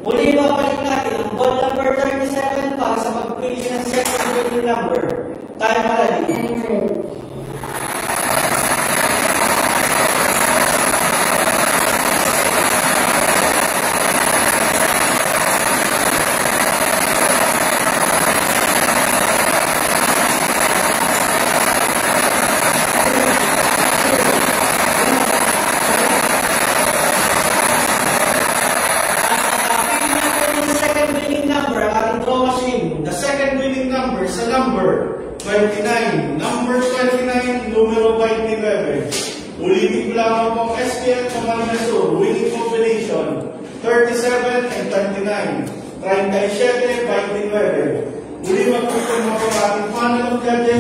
Muli babalik natin ang call number 37 para sa pagpili ng second winning number. Tayo malalim. Sa number 29. Number 29, numero 29. Ulitin ko lang po ang SPL Command Sur, winning combination 37 and 39. 37, 29. Uli magpupunta po ating panel of judges.